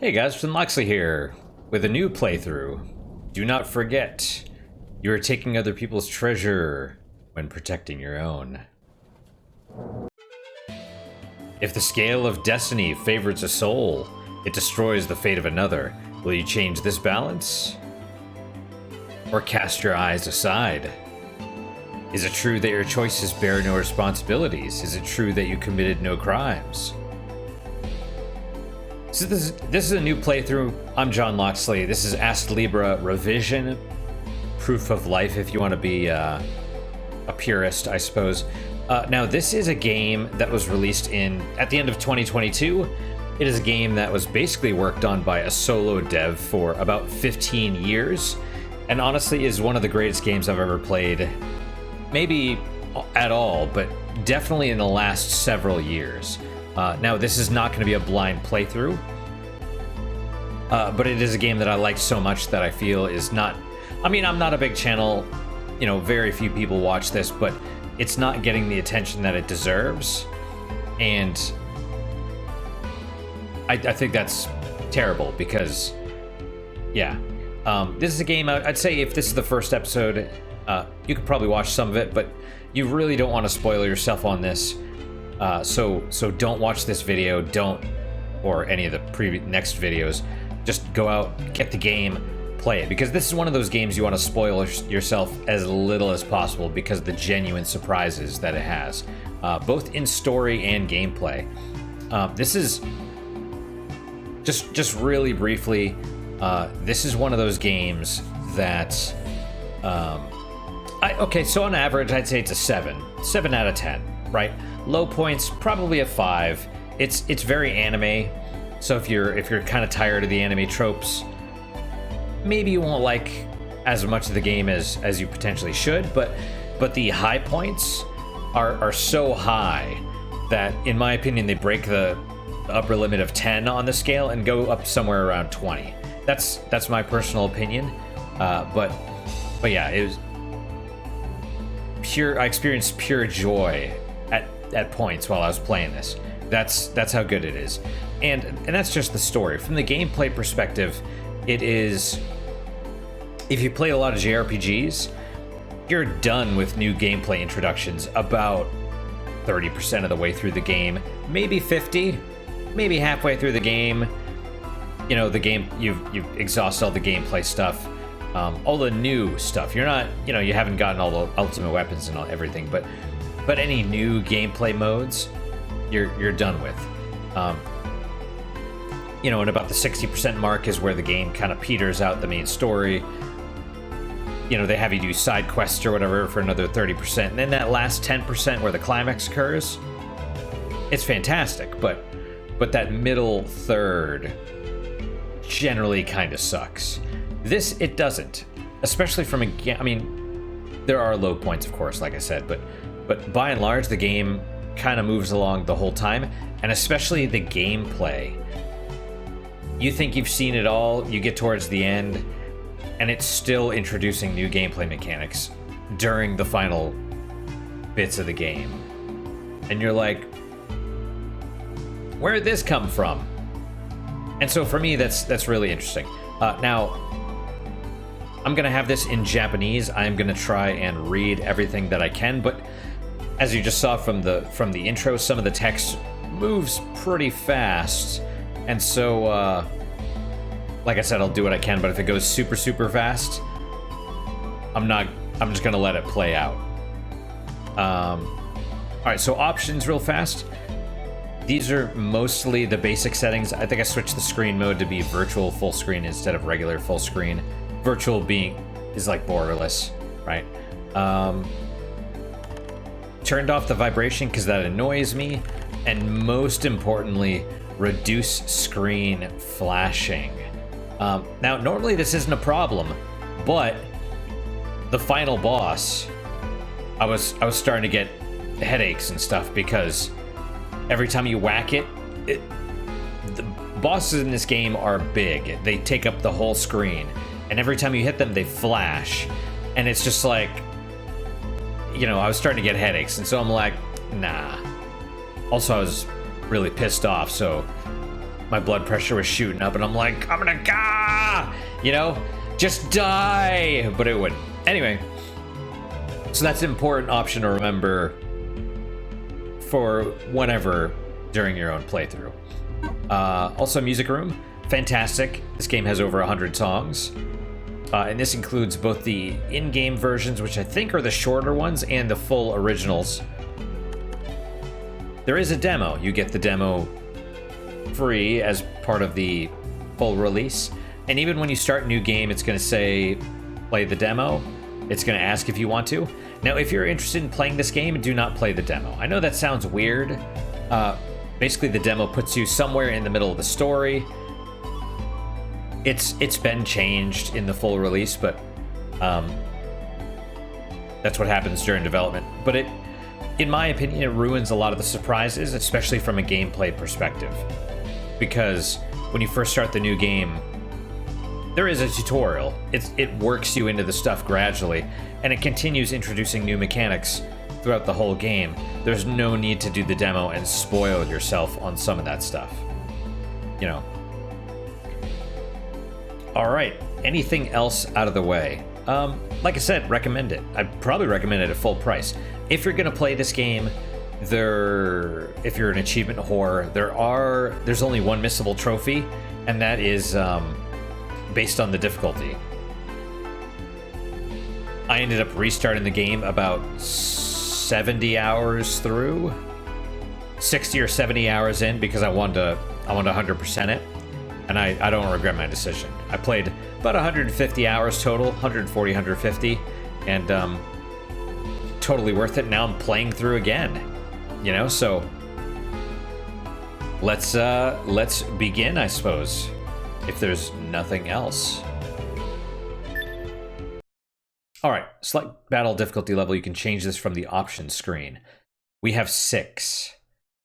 Hey guys, Finn Loxley here with a new playthrough. Do not forget, you are taking other people's treasure when protecting your own. If the scale of destiny favors a soul, it destroys the fate of another. Will you change this balance? Or cast your eyes aside? Is it true that your choices bear no responsibilities? Is it true that you committed no crimes? So this is a new playthrough. I'm John Loxley. This is Astlibra Revision. Proof of life if you want to be a purist, I suppose. Now this is a game that was released at the end of 2022. It is a game that was basically worked on by a solo dev for about 15 years. And honestly is one of the greatest games I've ever played. Maybe at all, but definitely in the last several years. Now, this is not going to be a blind playthrough, but it is a game that I like so much that I feel is not... I mean, I'm not a big channel, you know, very few people watch this, but it's not getting the attention that it deserves, and I think that's terrible because, yeah. This is a game, I'd say if this is the first episode, you could probably watch some of it, but you really don't want to spoil yourself on this. So don't watch this video, or any of the next videos. Just go out, get the game, play it, because this is one of those games you want to spoil yourself as little as possible because of the genuine surprises that it has, both in story and gameplay. This is just really briefly. This is one of those games that, okay, so on average, I'd say it's a 7 out of 10, right? Low points, probably a 5. It's very anime, so if you're kind of tired of the anime tropes, maybe you won't like as much of the game as you potentially should. But the high points are so high that, in my opinion, they break the upper limit of 10 on the scale and go up somewhere around 20. That's my personal opinion. But yeah, it was pure. I experienced pure joy at points while I was playing this. That's how good it is, and that's just the story. From the gameplay perspective, it is, if you play a lot of JRPGs, you're done with new gameplay introductions about 30% of the way through the game, maybe 50, maybe halfway through the game. You know, the game, you've exhausted all the gameplay stuff, all the new stuff. You're not, you know, you haven't gotten all the ultimate weapons and everything, but any new gameplay modes, you're done with. You know, and about the 60% mark is where the game kind of peters out the main story. You know, they have you do side quests or whatever for another 30%, and then that last 10% where the climax occurs, it's fantastic. But that middle third generally kind of sucks. This, it doesn't, especially from a game. I mean, there are low points, of course, like I said, but by and large, the game kind of moves along the whole time, and especially the gameplay. You think you've seen it all, you get towards the end, and it's still introducing new gameplay mechanics during the final bits of the game. And you're like, where did this come from? And so for me, that's really interesting. Now, I'm gonna have this in Japanese. I'm gonna try and read everything that I can, but as you just saw from the intro, some of the text moves pretty fast, and so like I said, I'll do what I can, but if it goes super fast, I'm just gonna let it play out. Alright, so options real fast. These are mostly the basic settings. I think I switched the screen mode to be virtual full screen instead of regular full screen. Virtual is like borderless, right? Turned off the vibration because that annoys me, and most importantly, reduce screen flashing. Now, normally this isn't a problem, but the final boss, I was starting to get headaches and stuff because every time you whack it, the bosses in this game are big. They take up the whole screen, and every time you hit them, they flash, and it's just like, you know, I was starting to get headaches, and so I'm like, nah. Also, I was really pissed off, so my blood pressure was shooting up, and I'm like, I'm gonna die, you know, just die, but it wouldn't. Anyway, so that's an important option to remember for whenever during your own playthrough. Also, Music Room, fantastic. This game has over 100 songs. And this includes both the in-game versions, which I think are the shorter ones, and the full originals. There is a demo. You get the demo free as part of the full release. And even when you start a new game, it's going to say, play the demo. It's going to ask if you want to. Now, if you're interested in playing this game, do not play the demo. I know that sounds weird. Basically, the demo puts you somewhere in the middle of the story. It's been changed in the full release, but that's what happens during development. But it, in my opinion, it ruins a lot of the surprises, especially from a gameplay perspective. Because when you first start the new game, there is a tutorial. It works you into the stuff gradually, and it continues introducing new mechanics throughout the whole game. There's no need to do the demo and spoil yourself on some of that stuff. You know. All right, anything else out of the way? Like I said, recommend it. I'd probably recommend it at full price. If you're gonna play this game, if you're an achievement whore, there's only one missable trophy, and that is based on the difficulty. I ended up restarting the game about 70 hours through, 60 or 70 hours in, because I wanted to 100% it, and I don't regret my decision. I played about 150 hours total, 140, 150, and totally worth it. Now I'm playing through again, you know. So let's begin, I suppose, if there's nothing else. All right, select battle difficulty level. You can change this from the options screen. We have 6: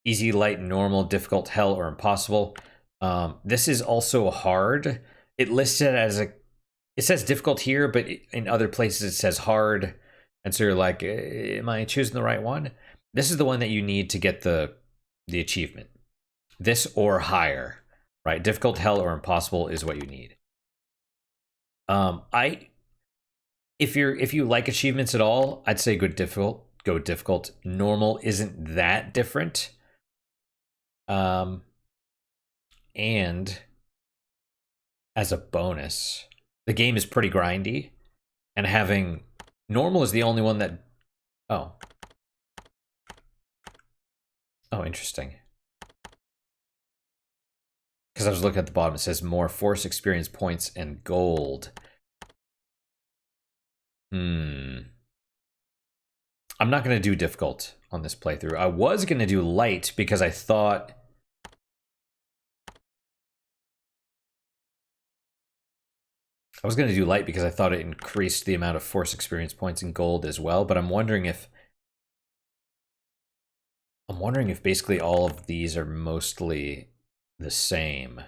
easy, light, normal, difficult, hell, or impossible. This is also hard. It lists it as it says difficult here, but in other places it says hard. And so you're like, am I choosing the right one? This is the one that you need to get the achievement. This or higher, right? Difficult, hell, or impossible is what you need. If you like achievements at all, I'd say go difficult. Normal isn't that different. And as a bonus, the game is pretty grindy, and having normal is the only one that, oh, interesting. Because I was looking at the bottom, it says more force experience points and gold. I'm not going to do difficult on this playthrough. I was going to do light because I thought it increased the amount of force experience points and gold as well, but I'm wondering if basically all of these are mostly the same.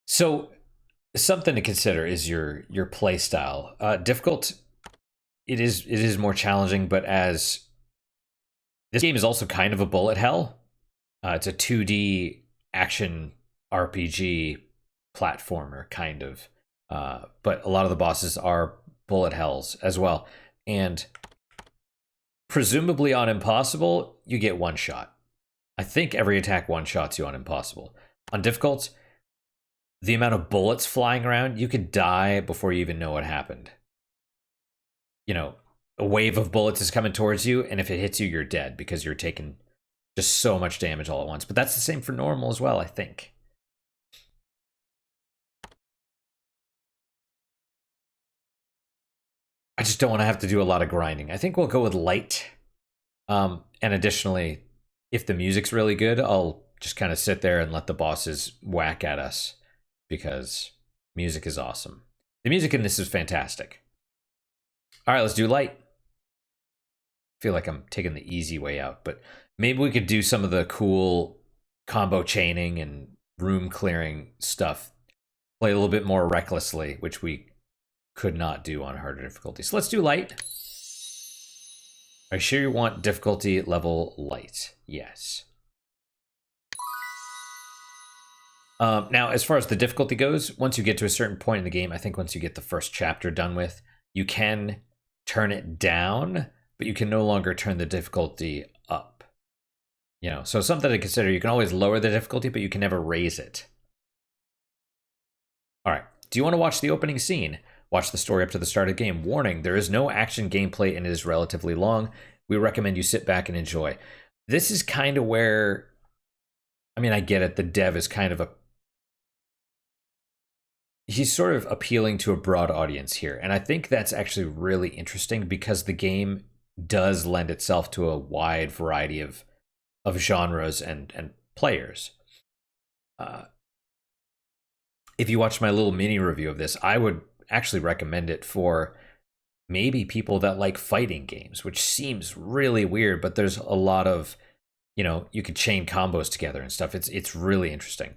So something to consider is your play style. Difficult, it is more challenging, but as this game is also kind of a bullet hell. It's a 2D action RPG platformer, kind of. But a lot of the bosses are bullet hells as well. And presumably on Impossible, you get one shot. I think every attack one-shots you on Impossible. On Difficult, the amount of bullets flying around, you could die before you even know what happened. You know, a wave of bullets is coming towards you, and if it hits you, you're dead because you're taking just so much damage all at once. But that's the same for normal as well, I think. I just don't want to have to do a lot of grinding. I think we'll go with light. And additionally, if the music's really good, I'll just kind of sit there and let the bosses whack at us, because music is awesome. The music in this is fantastic. All right, let's do light. I feel like I'm taking the easy way out, but maybe we could do some of the cool combo chaining and room clearing stuff. Play a little bit more recklessly, which we could not do on harder difficulty. So let's do light. Are you sure you want difficulty level light? Yes. Now, as far as the difficulty goes, once you get to a certain point in the game, I think once you get the first chapter done with, you can turn it down, but you can no longer turn the difficulty up. You know, so something to consider. You can always lower the difficulty, but you can never raise it. All right. Do you want to watch the opening scene? Watch the story up to the start of the game. Warning, there is no action gameplay and it is relatively long. We recommend you sit back and enjoy. This is kind of where, I mean, I get it. The dev is kind of he's sort of appealing to a broad audience here. And I think that's actually really interesting because the game does lend itself to a wide variety of genres and players. If you watch my little mini review of this, I would actually recommend it for maybe people that like fighting games, which seems really weird, but there's a lot of, you know, you could chain combos together and stuff. It's really interesting.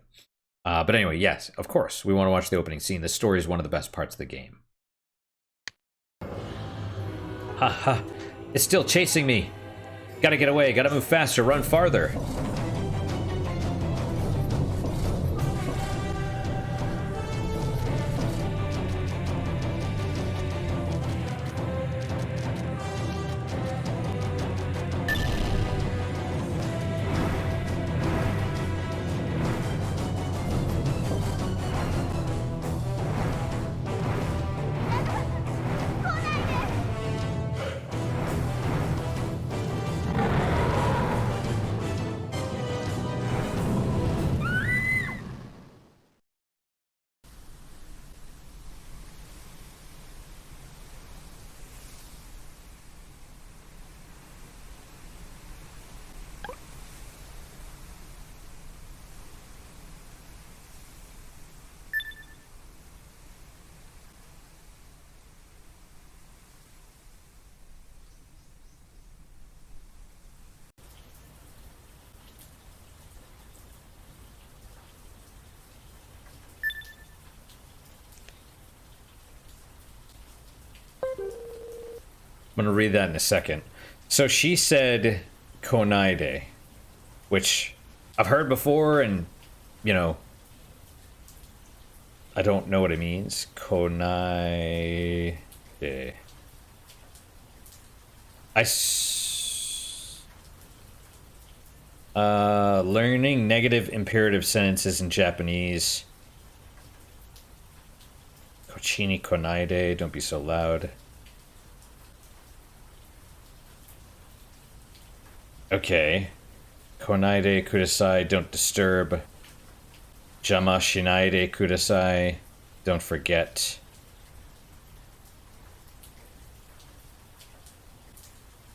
But anyway, yes, of course, we want to watch the opening scene. The story is one of the best parts of the game. Haha, it's still chasing me. Gotta get away, gotta move faster, run farther. I'm going to read that in a second. So she said Konaide, which I've heard before, and, you know, I don't know what it means. Konaide. Learning negative imperative sentences in Japanese. Kochini Konaide, don't be so loud. Okay. Konaide kudasai, don't disturb. Jama shinaide kudasai, don't forget.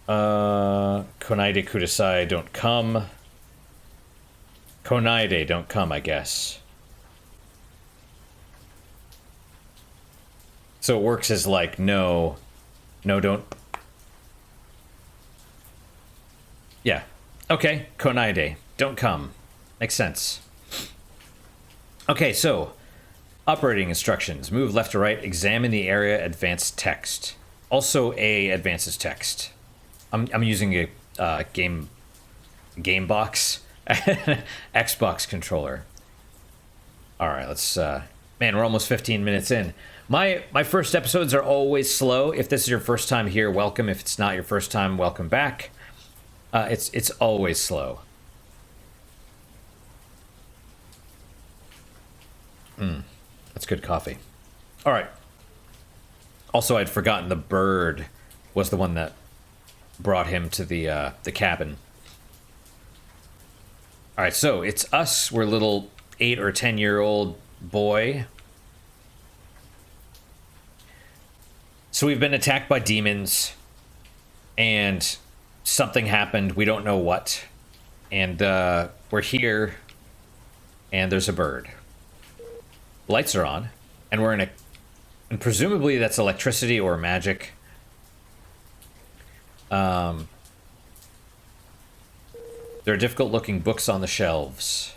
Konaide kudasai, don't come. Konaide, don't come, I guess. So it works as like, no, don't. Yeah. Okay, Konaide, don't come. Makes sense. Okay, so operating instructions. Move left to right, examine the area, advance text. Also A advances text. I'm using a game box Xbox controller. All right, let's man, we're almost 15 minutes in. My first episodes are always slow. If this is your first time here, welcome. If it's not your first time, welcome back. It's always slow. That's good coffee. All right. Also, I'd forgotten the bird was the one that brought him to the cabin. All right, so it's us. We're a little 8 or 10-year-old boy. So we've been attacked by demons, and something happened. We don't know what. And we're here, and there's a bird. Lights are on, and we're in a... And presumably that's electricity or magic. There are difficult-looking books on the shelves.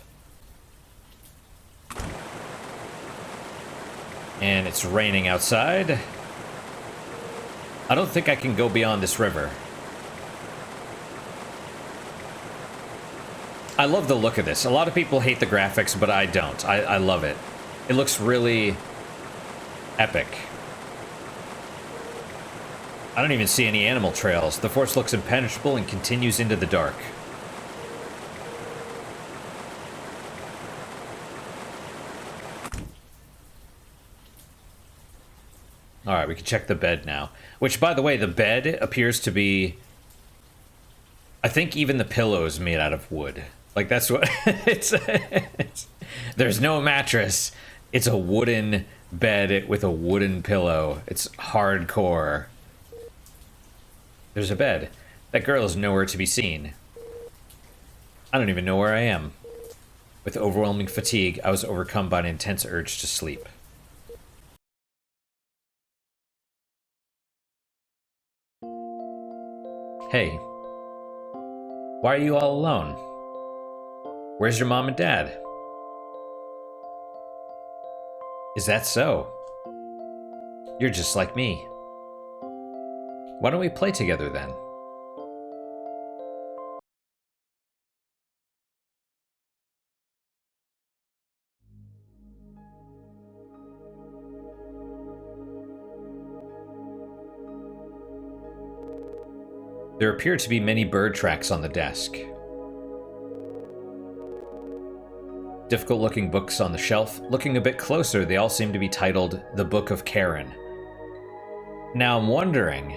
And it's raining outside. I don't think I can go beyond this river. I love the look of this. A lot of people hate the graphics, but I don't. I love it. It looks really epic. I don't even see any animal trails. The forest looks impenetrable and continues into the dark. Alright, we can check the bed now. Which, by the way, the bed appears to be... I think even the pillow is made out of wood. Like, that's what... There's no mattress. It's a wooden bed with a wooden pillow. It's hardcore. There's a bed. That girl is nowhere to be seen. I don't even know where I am. With overwhelming fatigue, I was overcome by an intense urge to sleep. Hey. Why are you all alone? Where's your mom and dad? Is that so? You're just like me. Why don't we play together then? There appear to be many bird tracks on the desk. Difficult-looking books on the shelf. Looking a bit closer, they all seem to be titled The Book of Karen. Now I'm wondering,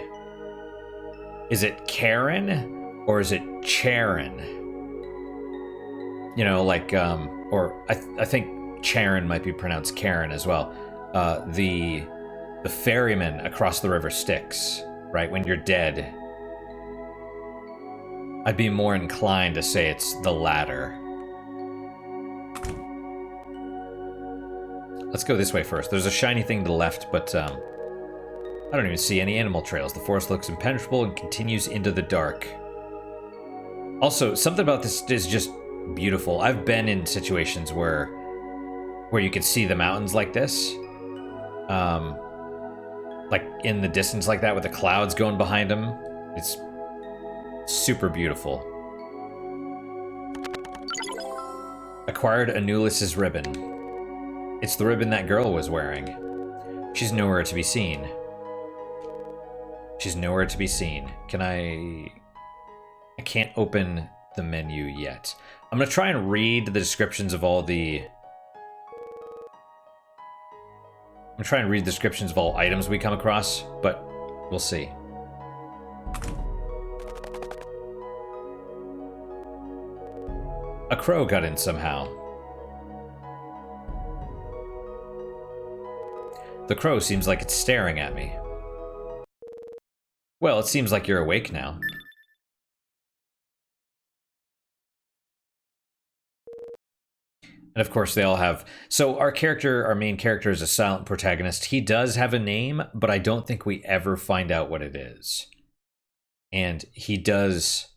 is it Karen or is it Charon? You know, like, or I think Charon might be pronounced Karen as well. The ferryman across the river Styx, right? When you're dead. I'd be more inclined to say it's the latter. Let's go this way first. There's a shiny thing to the left, but I don't even see any animal trails. The forest looks impenetrable and continues into the dark. Also, something about this is just beautiful. I've been in situations where you can see the mountains like this. Like in the distance like that with the clouds going behind them. It's super beautiful. Acquired Anulis's ribbon. It's the ribbon that girl was wearing. She's nowhere to be seen. She's nowhere to be seen. Can I can't open the menu yet. I'm gonna try and read the descriptions of all the... I'm gonna try and read descriptions of all items we come across, but we'll see. A crow got in somehow. The crow seems like it's staring at me. Well, it seems like you're awake now. And of course they all have... So our main character is a silent protagonist. He does have a name, but I don't think we ever find out what it is. And he does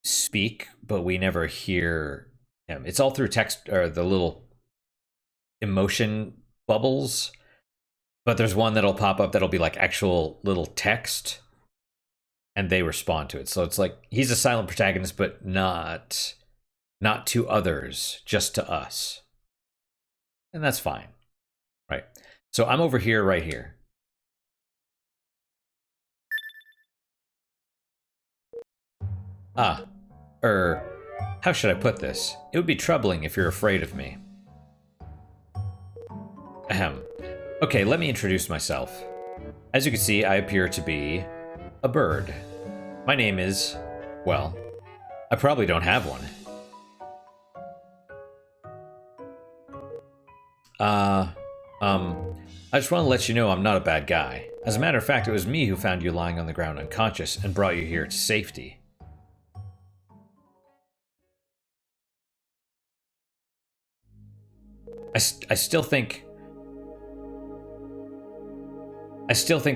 speak, but we never hear him. It's all through text, or the little emotion bubbles. But there's one that'll pop up that'll be like actual little text, and they respond to it. So it's like he's a silent protagonist, but not to others, just to us. And that's fine. Right. So I'm over here, right here. How should I put this? It would be troubling if you're afraid of me. Ahem. Okay, let me introduce myself. As you can see, I appear to be a bird. My name is... well, I probably don't have one. I just want to let you know I'm not a bad guy. As a matter of fact, it was me who found you lying on the ground unconscious and brought you here to safety. I still think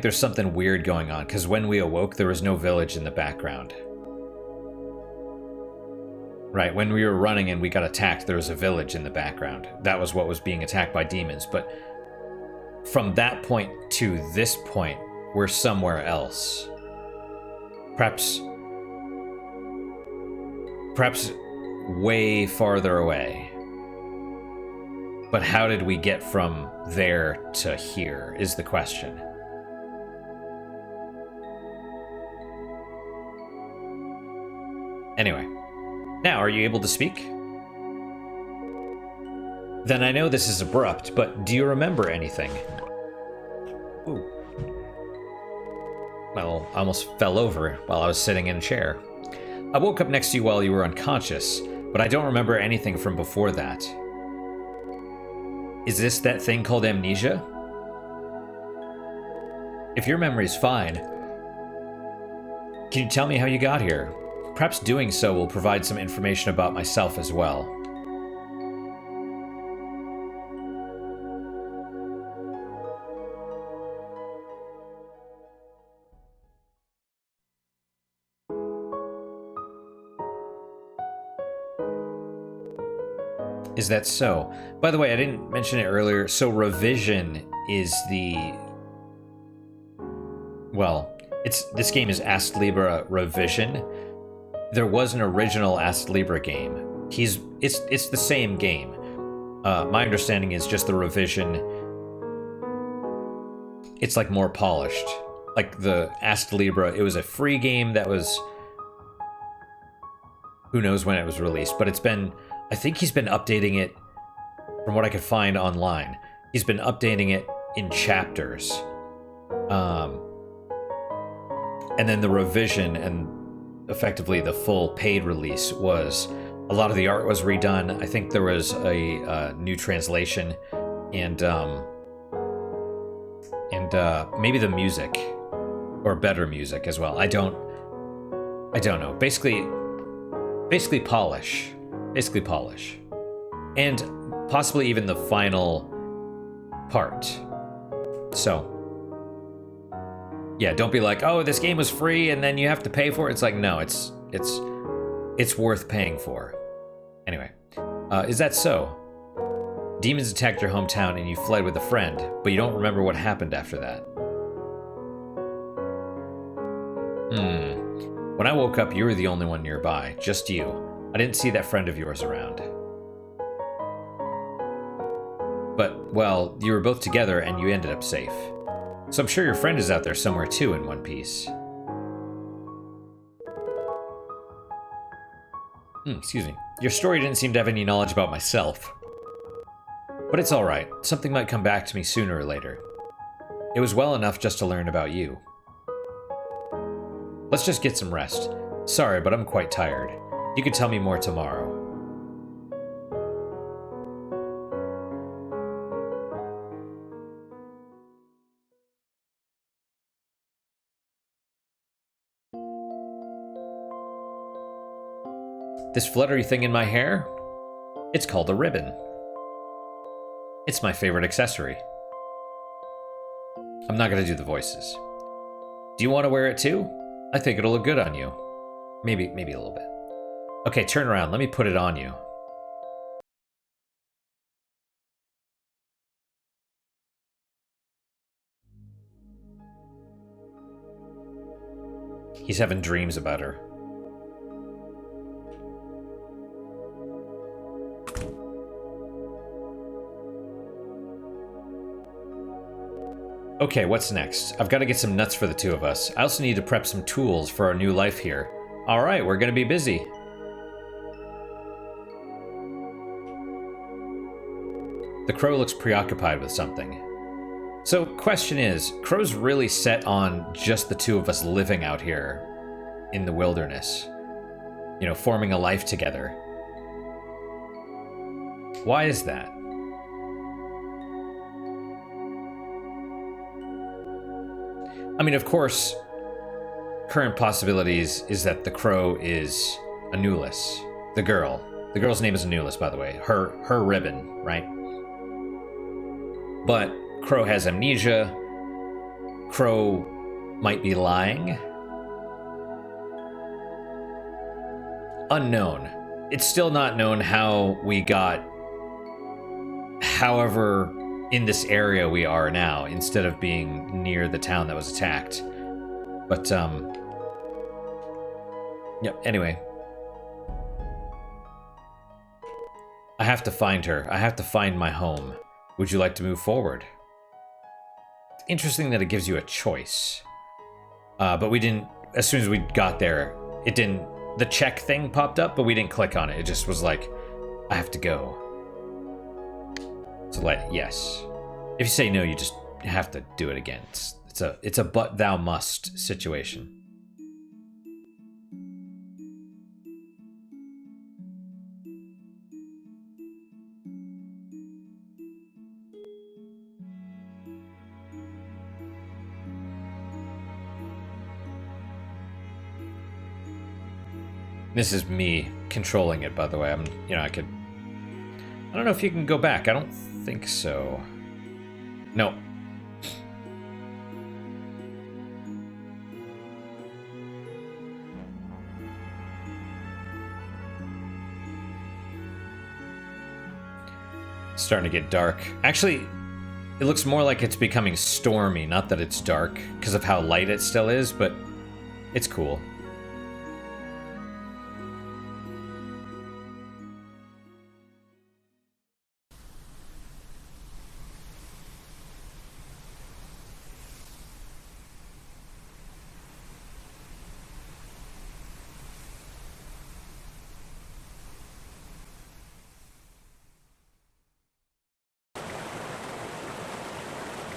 there's something weird going on, because when we awoke, there was no village in the background. Right, when we were running and we got attacked, there was a village in the background. That was what was being attacked by demons, but from that point to this point, we're somewhere else. Perhaps Perhaps way farther away. But how did we get from there to here is the question. Anyway, now are you able to speak? Then I know this is abrupt, but do you remember anything? Ooh. Well, I almost fell over while I was sitting in a chair. I woke up next to you while you were unconscious, but I don't remember anything from before that. Is this that thing called amnesia? If your memory's fine, can you tell me how you got here? Perhaps doing so will provide some information about myself as well. Is that so? By the way, I didn't mention it earlier, so revision is the... Well, this game is Astlibra Revision. There was an original Astlibra game. It's the same game. My understanding is just the revision. It's like more polished. Like the Astlibra, it was a free game that was... Who knows when it was released, but it's been... I think he's been updating it, from what I could find online. He's been updating it in chapters. And then the revision and effectively the full paid release was, a lot of the art was redone. I think there was a new translation and maybe the music, or better music as well. I don't know. Basically polish. Basically polish. And possibly even the final part. So, yeah, don't be like, oh, this game was free and then you have to pay for it. It's like, no, it's worth paying for. Anyway, is that so? Demons attacked your hometown and you fled with a friend, but you don't remember what happened after that. When I woke up, you were the only one nearby, just you. I didn't see that friend of yours around. But, well, you were both together and you ended up safe. So I'm sure your friend is out there somewhere too in one piece. Excuse me. Your story didn't seem to have any knowledge about myself. But it's alright. Something might come back to me sooner or later. It was well enough just to learn about you. Let's just get some rest. Sorry, but I'm quite tired. You can tell me more tomorrow. This fluttery thing in my hair? It's called a ribbon. It's my favorite accessory. I'm not going to do the voices. Do you want to wear it too? I think it'll look good on you. Maybe a little bit. Okay, turn around. Let me put it on you. He's having dreams about her. Okay, what's next? I've got to get some nuts for the two of us. I also need to prep some tools for our new life here. Alright, we're gonna be busy. The crow looks preoccupied with something. So, question is, Crow's really set on just the two of us living out here in the wilderness. You know, forming a life together. Why is that? I mean, of course, current possibilities is that the crow is Anulis, the girl. The girl's name is Anulis, by the way. Her ribbon, right? But Crow has amnesia. Crow might be lying. Unknown. It's still not known how we got, however, in this area we are now, instead of being near the town that was attacked. But, yep, anyway. I have to find her. I have to find my home. Would you like to move forward? It's interesting that it gives you a choice. But we didn't, as soon as we got there, it didn't, the check thing popped up, but we didn't click on it. It just was like, I have to go. So like, yes. If you say no, you just have to do it again. It's a but thou must situation. This is me controlling it, by the way. I don't know if you can go back. I don't think so. No. It's starting to get dark. Actually, it looks more like it's becoming stormy. Not that it's dark because of how light it still is, but it's cool.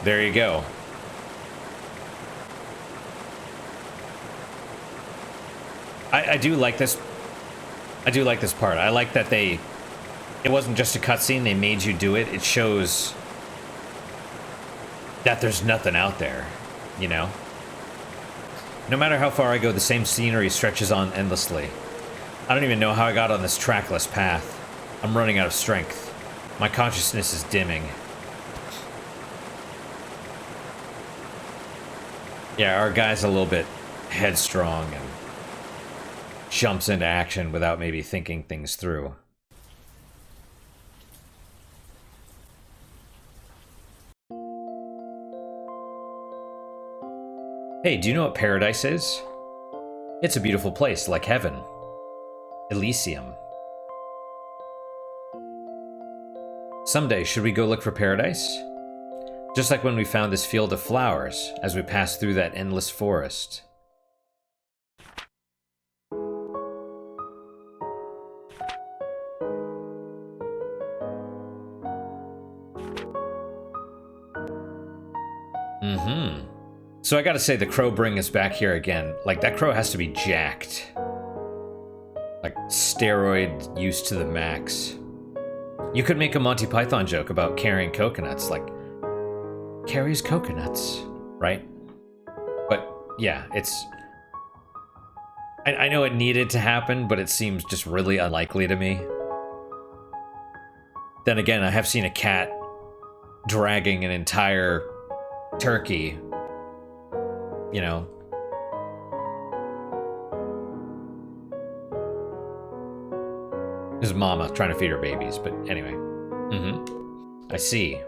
There you go. I do like this. I do like this part. I like that it wasn't just a cutscene, they made you do it. It shows that there's nothing out there, you know? No matter how far I go, the same scenery stretches on endlessly. I don't even know how I got on this trackless path. I'm running out of strength. My consciousness is dimming. Yeah, our guy's a little bit headstrong and jumps into action without maybe thinking things through. Hey, do you know what paradise is? It's a beautiful place, like heaven. Elysium. Someday, should we go look for paradise? Just like when we found this field of flowers, as we passed through that endless forest. Mm-hmm. So I gotta say, the crow bringing us back here again. Like, that crow has to be jacked. Like, steroid use to the max. You could make a Monty Python joke about carrying coconuts, like, carries coconuts, right? But, yeah, it's... I know it needed to happen, but it seems just really unlikely to me. Then again, I have seen a cat dragging an entire turkey, you know. This is mama trying to feed her babies, but anyway. I see.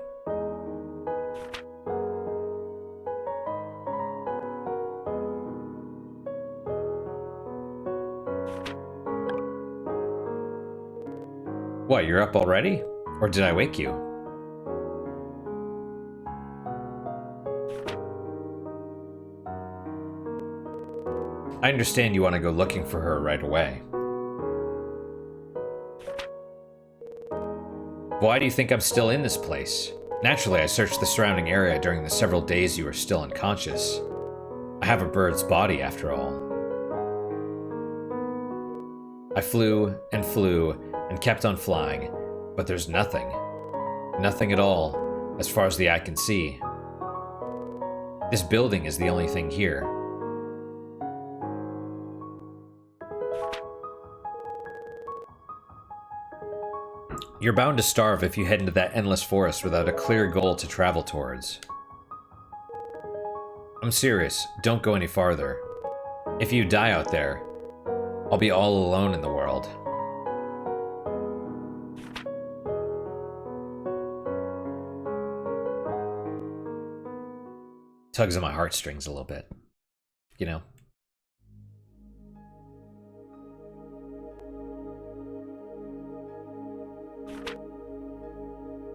What, you're up already? Or did I wake you? I understand you want to go looking for her right away. Why do you think I'm still in this place? Naturally, I searched the surrounding area during the several days you were still unconscious. I have a bird's body, after all. I flew and kept on flying, but there's nothing. Nothing at all, as far as the eye can see. This building is the only thing here. You're bound to starve if you head into that endless forest without a clear goal to travel towards. I'm serious, don't go any farther. If you die out there, I'll be all alone in the world. Tugs on my heartstrings a little bit, you know?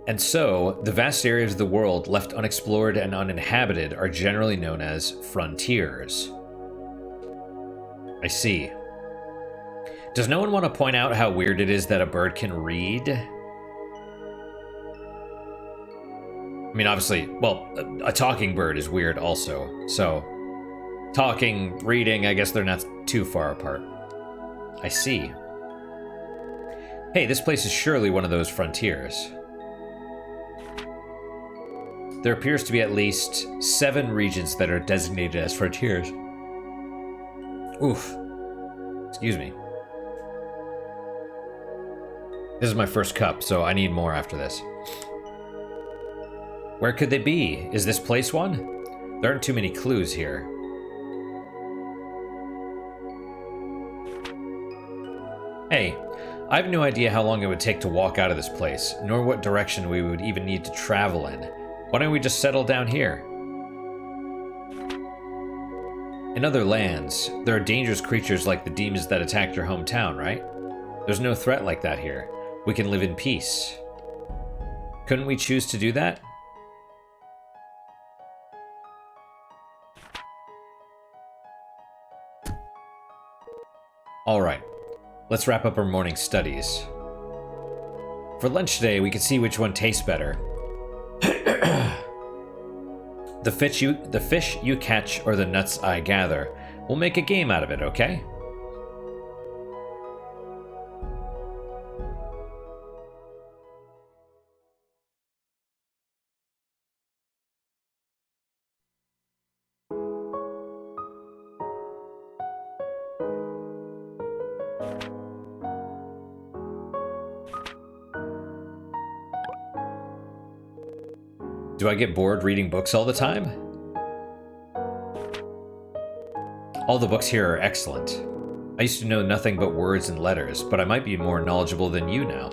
And so, the vast areas of the world left unexplored and uninhabited are generally known as frontiers. I see. Does no one want to point out how weird it is that a bird can read? I mean, obviously, well, a talking bird is weird also. So, talking, reading, I guess they're not too far apart. I see. Hey, this place is surely one of those frontiers. There appears to be at least 7 regions that are designated as frontiers. Oof. Excuse me. This is my first cup, so I need more after this. Where could they be? Is this place one? There aren't too many clues here. Hey, I have no idea how long it would take to walk out of this place, nor what direction we would even need to travel in. Why don't we just settle down here? In other lands, there are dangerous creatures like the demons that attacked your hometown, right? There's no threat like that here. We can live in peace. Couldn't we choose to do that? Alright, let's wrap up our morning studies. For lunch today, we can see which one tastes better. The fish you catch or the nuts I gather. We'll make a game out of it, okay? Do I get bored reading books all the time? All the books here are excellent. I used to know nothing but words and letters, but I might be more knowledgeable than you now.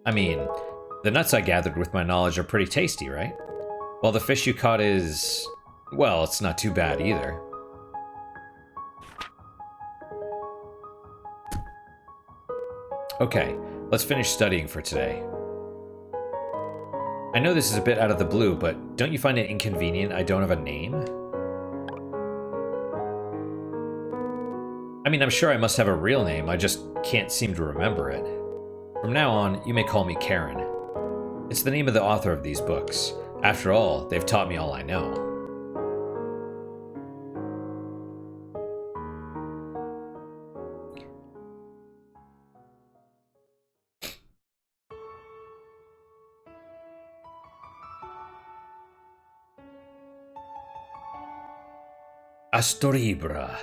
I mean, the nuts I gathered with my knowledge are pretty tasty, right? While the fish you caught is... well, it's not too bad either. Okay, let's finish studying for today. I know this is a bit out of the blue, but don't you find it inconvenient I don't have a name? I mean, I'm sure I must have a real name, I just can't seem to remember it. From now on, you may call me Karen. It's the name of the author of these books. After all, they've taught me all I know. Astlibra.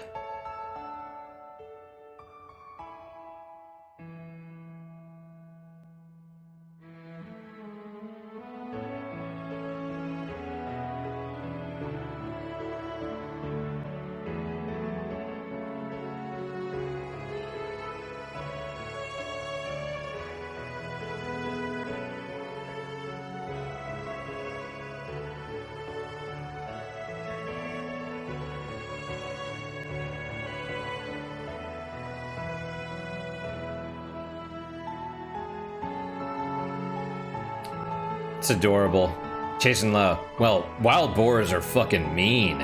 It's adorable. Chasing well, wild boars are fucking mean.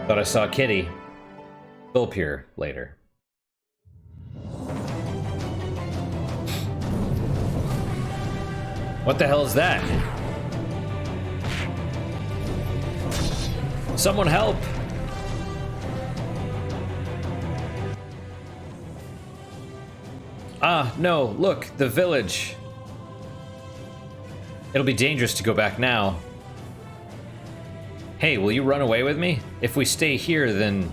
Thought I saw Kitty. They'll appear later. What the hell is that? Someone help! Ah, no, look, the village. It'll be dangerous to go back now. Hey, will you run away with me? If we stay here, then...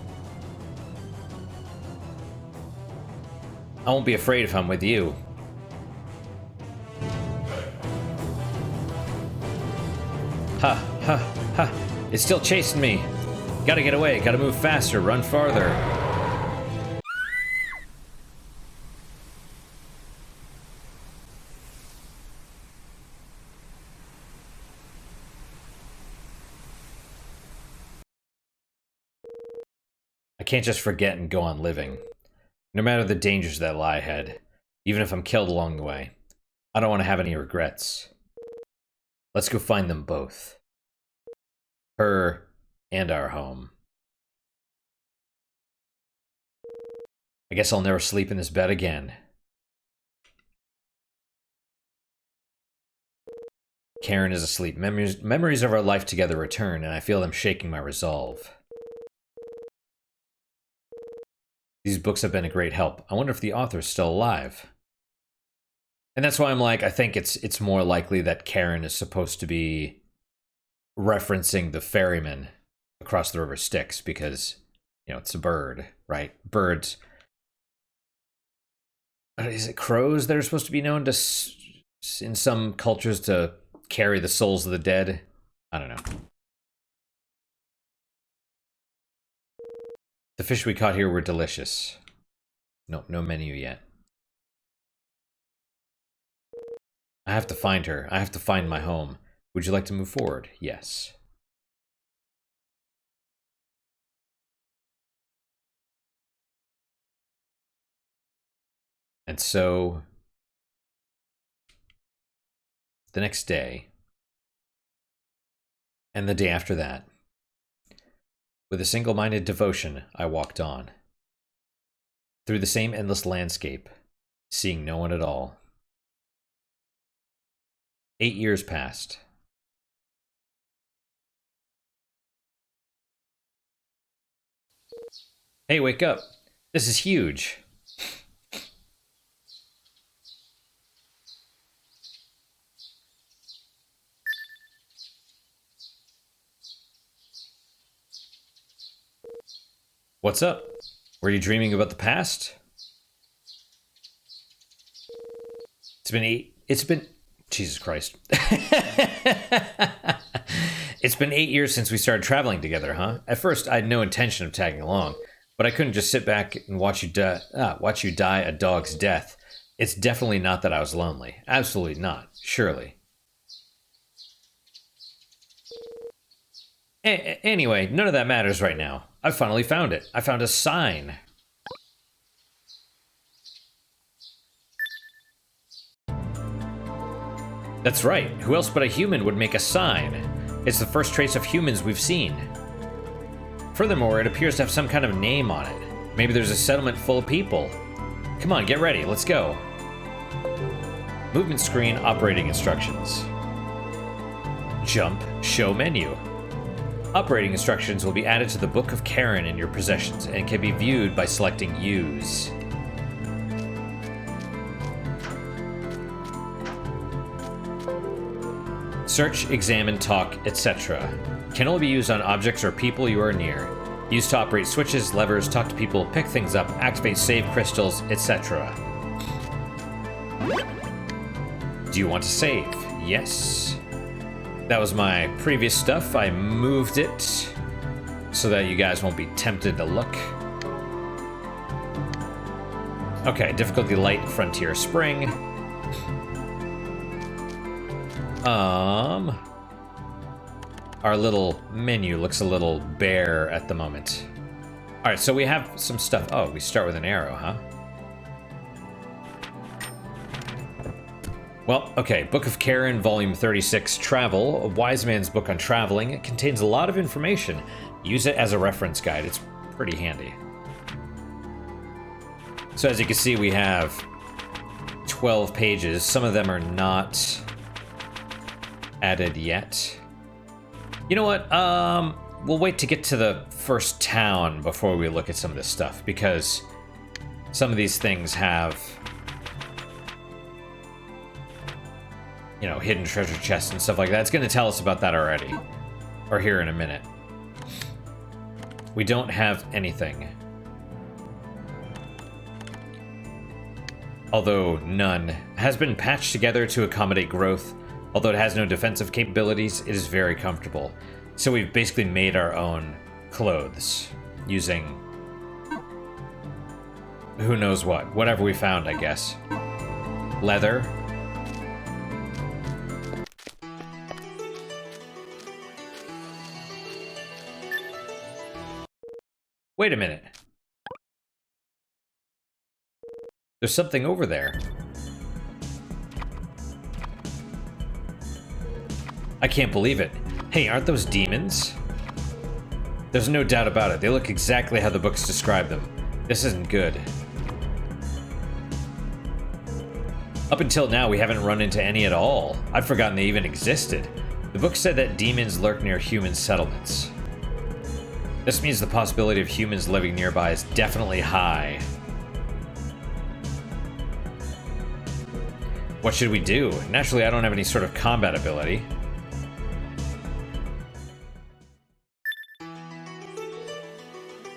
I won't be afraid if I'm with you. Ha, ha, ha. It's still chasing me. Gotta get away, gotta move faster, run farther. I can't just forget and go on living. No matter the dangers that lie ahead, even if I'm killed along the way, I don't want to have any regrets. Let's go find them both. Her and our home. I guess I'll never sleep in this bed again. Karen is asleep. Memories of our life together return, and I feel them shaking my resolve. These books have been a great help. I wonder if the author's still alive. And that's why I'm like, I think it's more likely that Karen is supposed to be referencing the ferryman across the river Styx, because, you know, it's a bird, right? Birds. Is it crows that are supposed to be known to, in some cultures, to carry the souls of the dead? I don't know. The fish we caught here were delicious. No menu yet. I have to find her. I have to find my home. Would you like to move forward? Yes. And so, the next day, and the day after that, with a single-minded devotion, I walked on. Through the same endless landscape, seeing no one at all. 8 years passed. Hey, wake up. This is huge. What's up? Were you dreaming about the past? Jesus Christ. It's been 8 years since we started traveling together, huh? At first, I had no intention of tagging along, but I couldn't just sit back and watch you die a dog's death. It's definitely not that I was lonely. Absolutely not. Surely. Anyway, none of that matters right now. I finally found it. I found a sign. That's right. Who else but a human would make a sign? It's the first trace of humans we've seen. Furthermore, it appears to have some kind of name on it. Maybe there's a settlement full of people. Come on, get ready. Let's go. Movement screen, operating instructions. Jump, show menu. Operating instructions will be added to the Book of Karen in your possessions and can be viewed by selecting Use. Search, examine, talk, etc. Can only be used on objects or people you are near. Used to operate switches, levers, talk to people, pick things up, activate save crystals, etc. Do you want to save? Yes. That was my previous stuff. I moved it so that you guys won't be tempted to look. Okay, difficulty light, frontier spring. Our little menu looks a little bare at the moment. Alright, so we have some stuff. Oh, we start with an arrow, huh? Well, okay, Book of Karen, Volume 36, Travel, a wise man's book on traveling. It contains a lot of information. Use it as a reference guide. It's pretty handy. So as you can see, we have 12 pages. Some of them are not added yet. You know what? We'll wait to get to the first town before we look at some of this stuff, because some of these things have, you know, hidden treasure chests and stuff like that. It's going to tell us about that already, or here in a minute. We don't have anything. Although none has been patched together to accommodate growth. Although it has no defensive capabilities, it is very comfortable. So we've basically made our own clothes using who knows what. Whatever we found, I guess. Leather. Wait a minute. There's something over there. I can't believe it. Hey, aren't those demons? There's no doubt about it. They look exactly how the books describe them. This isn't good. Up until now, we haven't run into any at all. I'd forgotten they even existed. The book said that demons lurk near human settlements. This means the possibility of humans living nearby is definitely high. What should we do? Naturally, I don't have any sort of combat ability.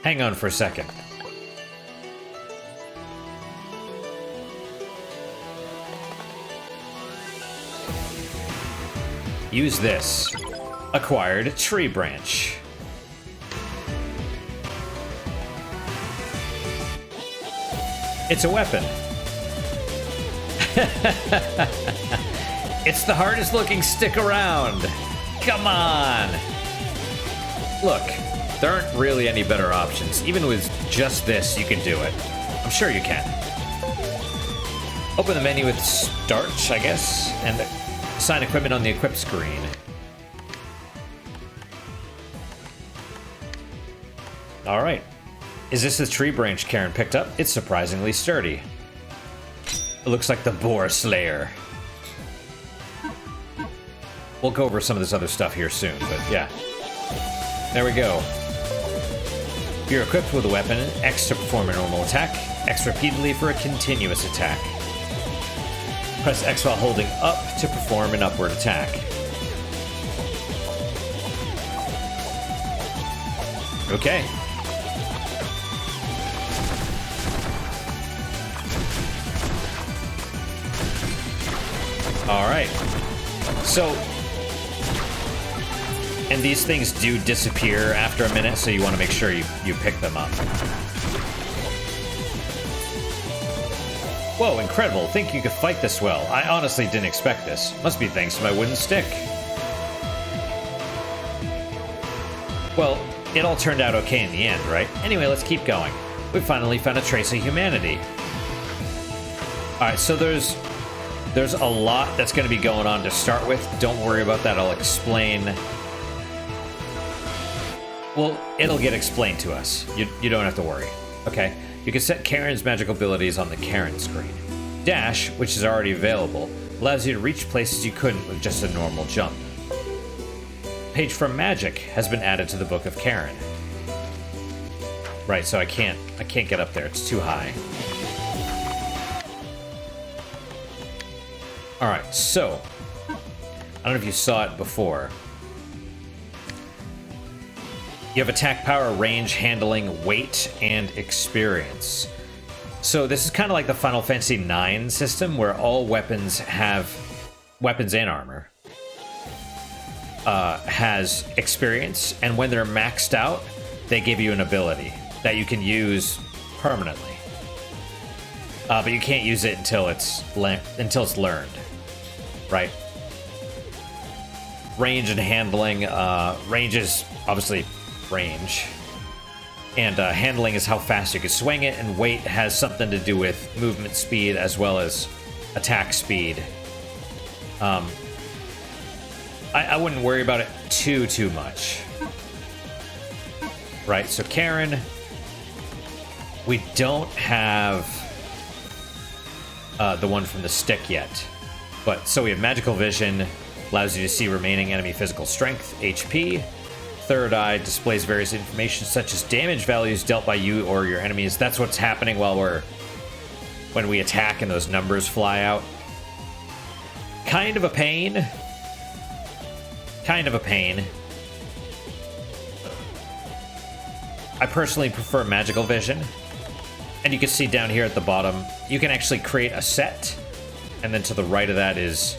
Hang on for a second. Use this. Acquired tree branch. It's a weapon. It's the hardest looking stick around. Come on. Look, there aren't really any better options. Even with just this, you can do it. I'm sure you can. Open the menu with Start, I guess, and assign equipment on the equip screen. All right. Is this the tree branch Karen picked up? It's surprisingly sturdy. It looks like the Boar Slayer. We'll go over some of this other stuff here soon, but yeah. There we go. You're equipped with a weapon, X to perform a normal attack, X repeatedly for a continuous attack. Press X while holding up to perform an upward attack. Okay. Alright. So, and these things do disappear after a minute, so you want to make sure you pick them up. Whoa, incredible. Think you could fight this well. I honestly didn't expect this. Must be thanks to my wooden stick. Well, it all turned out okay in the end, right? Anyway, let's keep going. We finally found a trace of humanity. Alright, so there's a lot that's going to be going on to start with. Don't worry about that. I'll explain. Well, it'll get explained to us. You don't have to worry. Okay. You can set Karen's magical abilities on the Karen screen. Dash, which is already available, allows you to reach places you couldn't with just a normal jump. Page from Magic has been added to the Book of Karen. Right, so I can't get up there. It's too high. Alright, so I don't know if you saw it before. You have attack power, range, handling, weight, and experience. So this is kind of like the Final Fantasy IX system, where all weapons have weapons and armor. Has experience, and when they're maxed out, they give you an ability that you can use permanently. But you can't use it until it's learned, right? Range and handling. Range is obviously range, and handling is how fast you can swing it, and weight has something to do with movement speed as well as attack speed. I wouldn't worry about it too much. Right, so Karen, we don't have the one from the stick yet, but so we have magical vision, allows you to see remaining enemy physical strength, HP. Third eye displays various information such as damage values dealt by you or your enemies. That's what's happening when we attack and those numbers fly out. Kind of a pain. Kind of a pain. I personally prefer magical vision. And you can see down here at the bottom, you can actually create a set. And then to the right of that is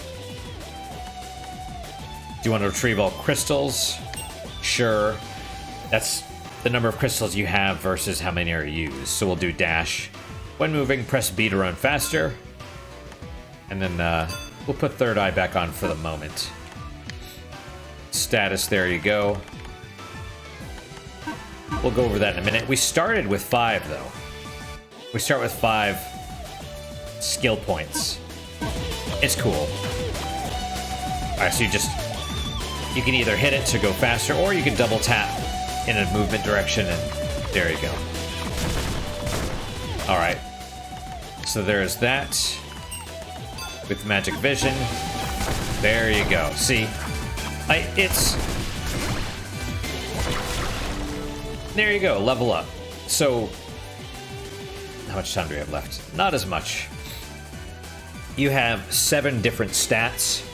Do you want to retrieve all crystals? Sure. That's the number of crystals you have versus how many are used. So we'll do dash. When moving, press B to run faster. And then we'll put third eye back on for the moment. Status, there you go. We'll go over that in a minute. We started with 5, though. We start with 5 skill points. It's cool. Alright, so you can either hit it to go faster, or you can double tap in a movement direction, and there you go. Alright. So there's that. With magic vision. There you go. See? There you go, level up. So, how much time do we have left? Not as much. You have 7 different stats.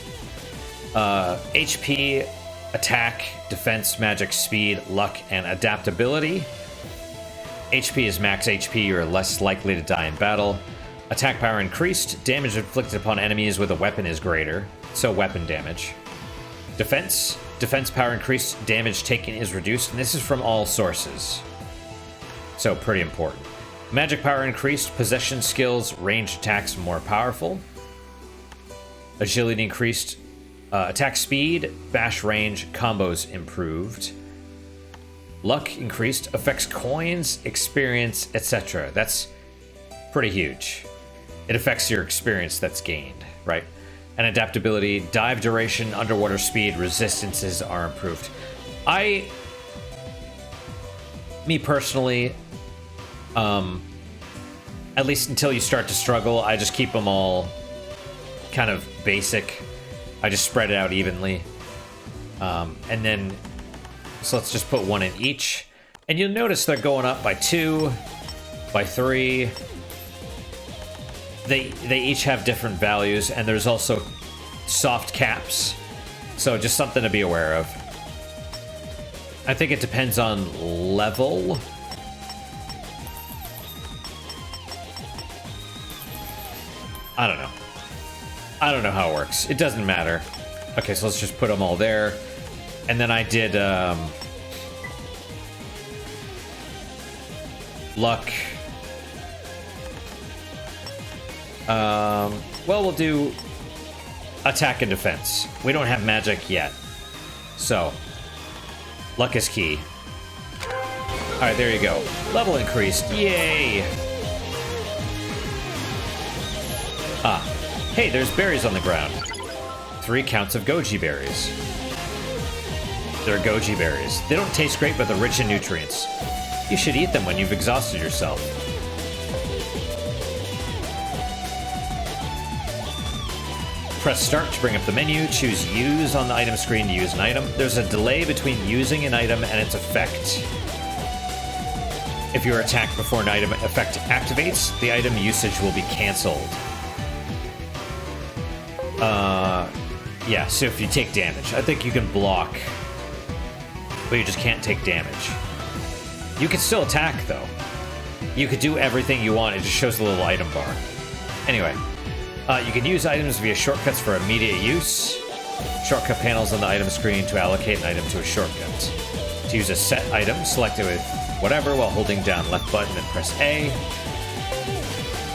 HP, attack, defense, magic, speed, luck, and adaptability. HP is max HP, you're less likely to die in battle. Attack power increased, damage inflicted upon enemies with a weapon is greater, so weapon damage. Defense power increased, damage taken is reduced, and this is from all sources. So pretty important. Magic power increased, possession skills, ranged attacks more powerful. Agility increased, attack speed, bash range, combos improved. Luck increased, affects coins, experience, etc. That's pretty huge. It affects your experience that's gained, right? And adaptability, dive duration, underwater speed, resistances are improved. Me personally, at least until you start to struggle, I just keep them all kind of basic. I just spread it out evenly. And then, so let's just put 1 in each. And you'll notice they're going up by 2, by 3. They each have different values, and there's also soft caps. So just something to be aware of. I think it depends on level. I don't know. I don't know how it works. It doesn't matter. Okay, so let's just put them all there. And then I did luck. Well, we'll do attack and defense. We don't have magic yet. So, luck is key. Alright, there you go. Level increased. Yay! Ah. Hey, there's berries on the ground. 3 counts of goji berries. They're goji berries. They don't taste great, but they're rich in nutrients. You should eat them when you've exhausted yourself. Press start to bring up the menu. Choose use on the item screen to use an item. There's a delay between using an item and its effect. If you are attacked before an item effect activates, the item usage will be cancelled. Yeah, so if you take damage, I think you can block, but you just can't take damage. You can still attack, though. You could do everything you want, it just shows the little item bar. Anyway, you can use items via shortcuts for immediate use. Shortcut panels on the item screen to allocate an item to a shortcut. To use a set item, select it with whatever while holding down left button and press A.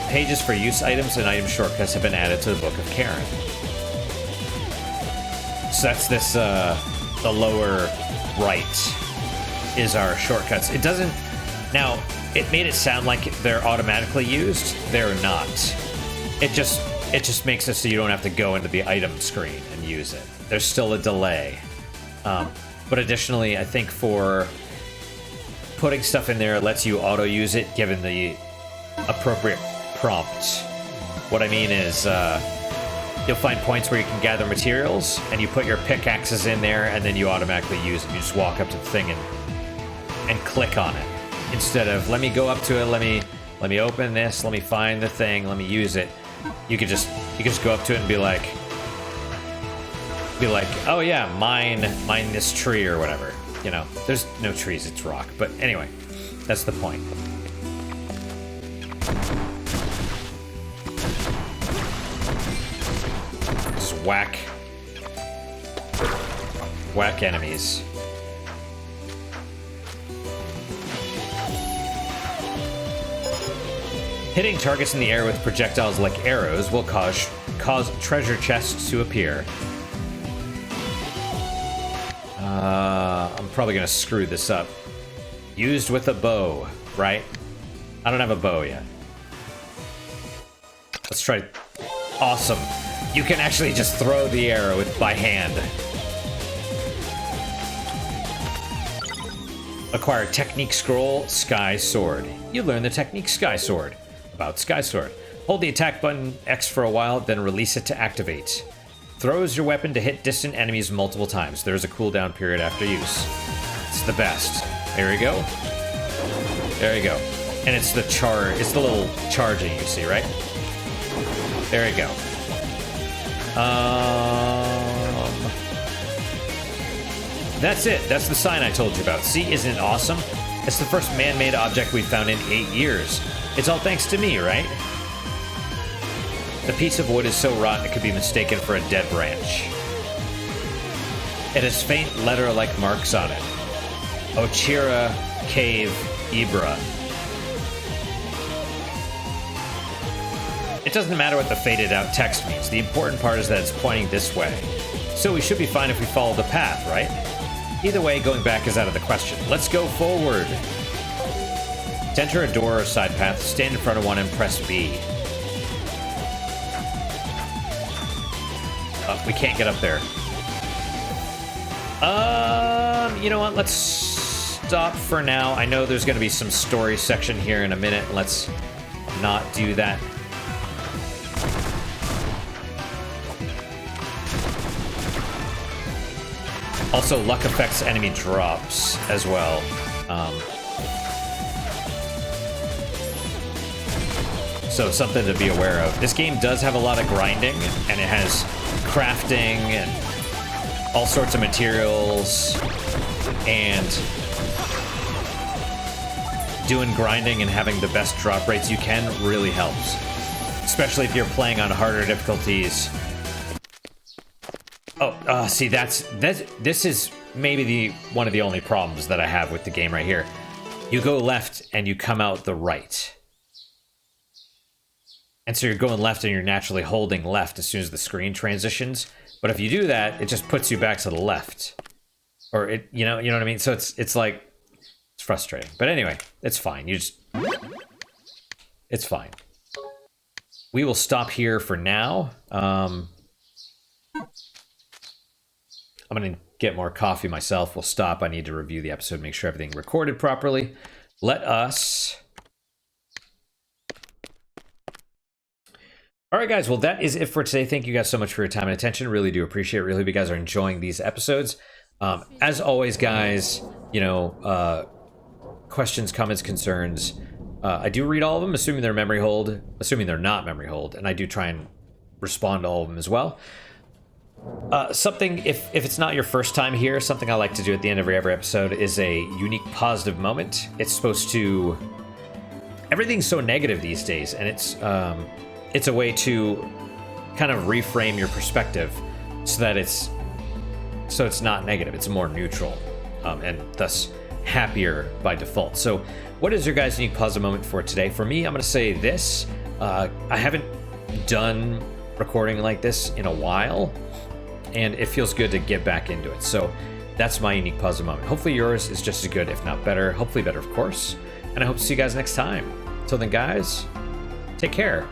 Pages for use items and item shortcuts have been added to the Book of Karen. So that's this, the lower right is our shortcuts. It doesn't, now, it made it sound like they're automatically used. They're not. It just makes it so you don't have to go into the item screen and use it. There's still a delay. But additionally, I think for putting stuff in there, it lets you auto-use it given the appropriate prompt. What I mean is, you'll find points where you can gather materials, and you put your pickaxes in there, and then you automatically use it. You just walk up to the thing and click on it. Instead of, let me go up to it, let me open this, let me find the thing, let me use it. You could just go up to it and be like, oh yeah, mine this tree or whatever. You know, there's no trees, it's rock. But anyway, that's the point. Just whack. Whack enemies. Hitting targets in the air with projectiles like arrows will cause treasure chests to appear. I'm probably gonna screw this up. Used with a bow, right? I don't have a bow yet. Let's try. Awesome. You can actually just throw the arrow by hand. Acquire Technique Scroll, Sky Sword. You learn the Technique Sky Sword. About Sky Sword. Hold the attack button X for a while, then release it to activate. Throws your weapon to hit distant enemies multiple times. There is a cooldown period after use. It's the best. There we go. There you go. And it's the little charging you see, right? There you go. That's it. That's the sign I told you about. See, isn't it awesome? It's the first man-made object we've found in 8 years. It's all thanks to me, right? The piece of wood is so rotten it could be mistaken for a dead branch. It has faint letter-like marks on it. Ochira Cave Ibra. It doesn't matter what the faded out text means. The important part is that it's pointing this way. So we should be fine if we follow the path, right? Either way, going back is out of the question. Let's go forward. To enter a door or side path, stand in front of one and press B. We can't get up there. You know what? Let's stop for now. I know there's going to be some story section here in a minute. Let's not do that. Also, luck affects enemy drops as well. So something to be aware of. This game does have a lot of grinding, and it has crafting and all sorts of materials, and doing grinding and having the best drop rates you can really helps. Especially if you're playing on harder difficulties. Oh, see, this is maybe one of the only problems that I have with the game right here. You go left and you come out the right. And so you're going left and you're naturally holding left as soon as the screen transitions. But if you do that, it just puts you back to the left. Or it, you know what I mean? So it's like, it's frustrating. But anyway, it's fine. It's fine. We will stop here for now. I'm going to get more coffee myself. We'll stop. I need to review the episode, make sure everything recorded properly. Let us... All right, guys. Well, that is it for today. Thank you guys so much for your time and attention. Really do appreciate it. Really hope you guys are enjoying these episodes. As always, guys, questions, comments, concerns. I do read all of them, assuming they're memory hold, assuming they're not memory hold, and I do try and respond to all of them as well. Something, if it's not your first time here, something I like to do at the end of every episode is a unique positive moment. It's supposed to... Everything's so negative these days, and it's a way to kind of reframe your perspective so that it's not negative. It's more neutral, and thus happier by default. So what is your guys' unique positive moment for today? For me, I'm going to say this. I haven't done recording like this in a while, and it feels good to get back into it. So that's my unique positive moment. Hopefully yours is just as good, if not better. Hopefully better, of course. And I hope to see you guys next time. Till then, guys, take care.